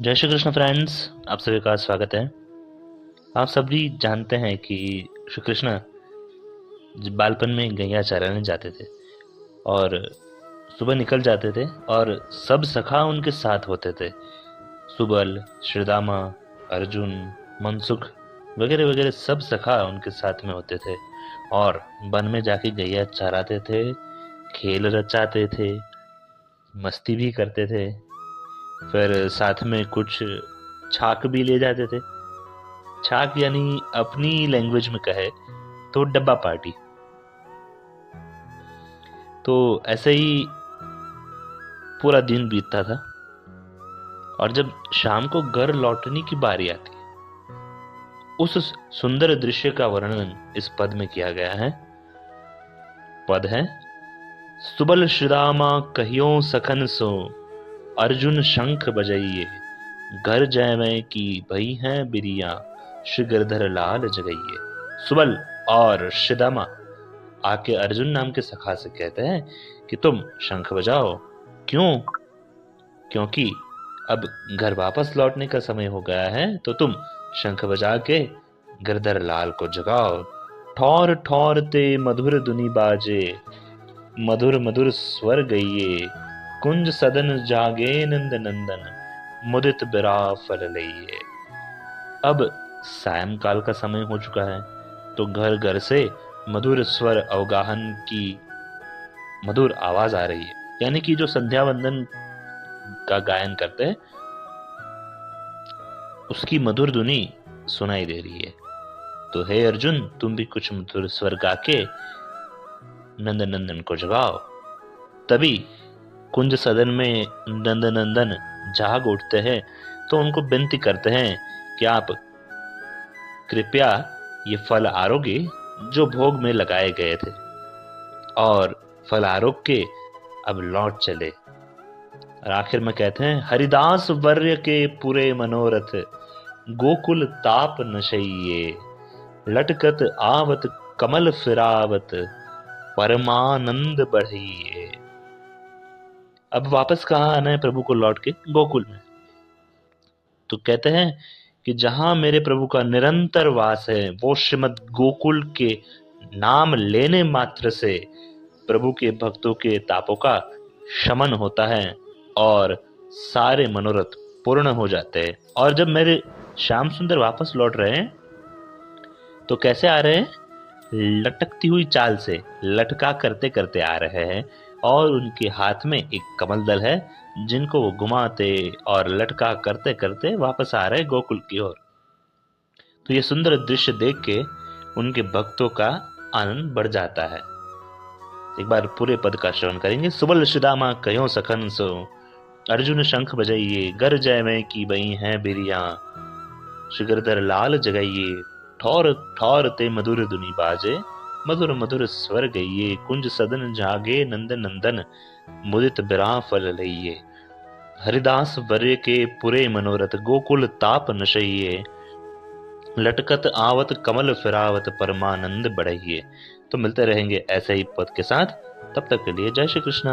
जय श्री कृष्ण फ्रेंड्स, आप सभी का स्वागत है। आप सभी जानते हैं कि श्री कृष्ण बालपन में गैया चराने जाते थे और सुबह निकल जाते थे और सब सखा उनके साथ होते थे। सुबल, श्रीदामा, अर्जुन, मनसुख वगैरह वगैरह सब सखा उनके साथ में होते थे और वन में जाके गैया चराते थे, खेल रचाते थे, मस्ती भी करते थे। फिर साथ में कुछ छाक भी ले जाते थे। छाक यानी अपनी लैंग्वेज में कहे तो डब्बा पार्टी। तो ऐसे ही पूरा दिन बीतता था और जब शाम को घर लौटने की बारी आती उस सुंदर दृश्य का वर्णन इस पद में किया गया है। पद है, सुबल श्रीदामा कहियो सखन सो, अर्जुन शंख बजइये, घर जयमय की भई हैं बिरिया, श्री गिरधर लाल जगइये। सुबल और श्रीदामा आके अर्जुन नाम के सखा से कहते हैं कि तुम शंख बजाओ। क्यों? क्योंकि अब घर वापस लौटने का समय हो गया है, तो तुम शंख बजा के गिरधर लाल को जगाओ। ठौर ठौर ते मधुर धुनि बाजे, मधुर मधुर स्वर गइये, कुंज सदन जागे नंद नंदन, मुदित बिरा फल लइये। अब सायंकाल का समय हो चुका है, तो घर घर से मधुर स्वर अवगाहन की मधुर आवाज आ रही है, यानी कि जो संध्या वंदन का गायन करते हैं उसकी मधुर धुनी सुनाई दे रही है। तो हे अर्जुन, तुम भी कुछ मधुर स्वर गा के नंद नंदन को जगाओ। तभी कुंज सदन में नंद नंदन जाग उठते हैं, तो उनको विनती करते हैं कि आप कृपया ये फल आरोगे जो भोग में लगाए गए थे, और फल आरोग के अब लौट चले। और आखिर में कहते हैं, हरिदास वर्य के पूरे मनोरथ, गोकुल ताप नशइये, लटकत आवत कमल फिरावत, परमानंद बढ़इये। अब वापस कहाँ आना है प्रभु को? लौट के गोकुल में। तो कहते हैं कि जहां मेरे प्रभु का निरंतर वास है, वो श्रीमद गोकुल के नाम लेने मात्र से प्रभु के भक्तों के तापों का शमन होता है और सारे मनोरथ पूर्ण हो जाते हैं। और जब मेरे श्याम सुंदर वापस लौट रहे हैं तो कैसे आ रहे हैं? लटकती हुई चाल से लटका करते करते आ रहे हैं और उनके हाथ में एक कमल दल है जिनको वो घुमाते और लटका करते करते वापस आ रहे गोकुल की ओर। तो ये सुंदर दृश्य देख के उनके भक्तों का आनंद बढ़ जाता है। एक बार पूरे पद का श्रवण करेंगे। सुबल श्रीदामा कहो सखन सो, अर्जुन शंख बजाइए, घर जय में की बई हैं बिरिया, श्री गिरधर लाल जगाइए, ठौर ठौर ते मधुर धुनि बाजे, मधुर मधुर स्वर गइये, कुंज सदन जागे नंद नंदन, मुदित बिरा फल लइये। हरिदास वर्य के पुरे मनोरथ, गोकुल ताप नशइये, लटकत आवत कमल फिरावत, परमानंद बढ़इये। तो मिलते रहेंगे ऐसे ही पद के साथ। तब तक के लिए जय श्री कृष्ण।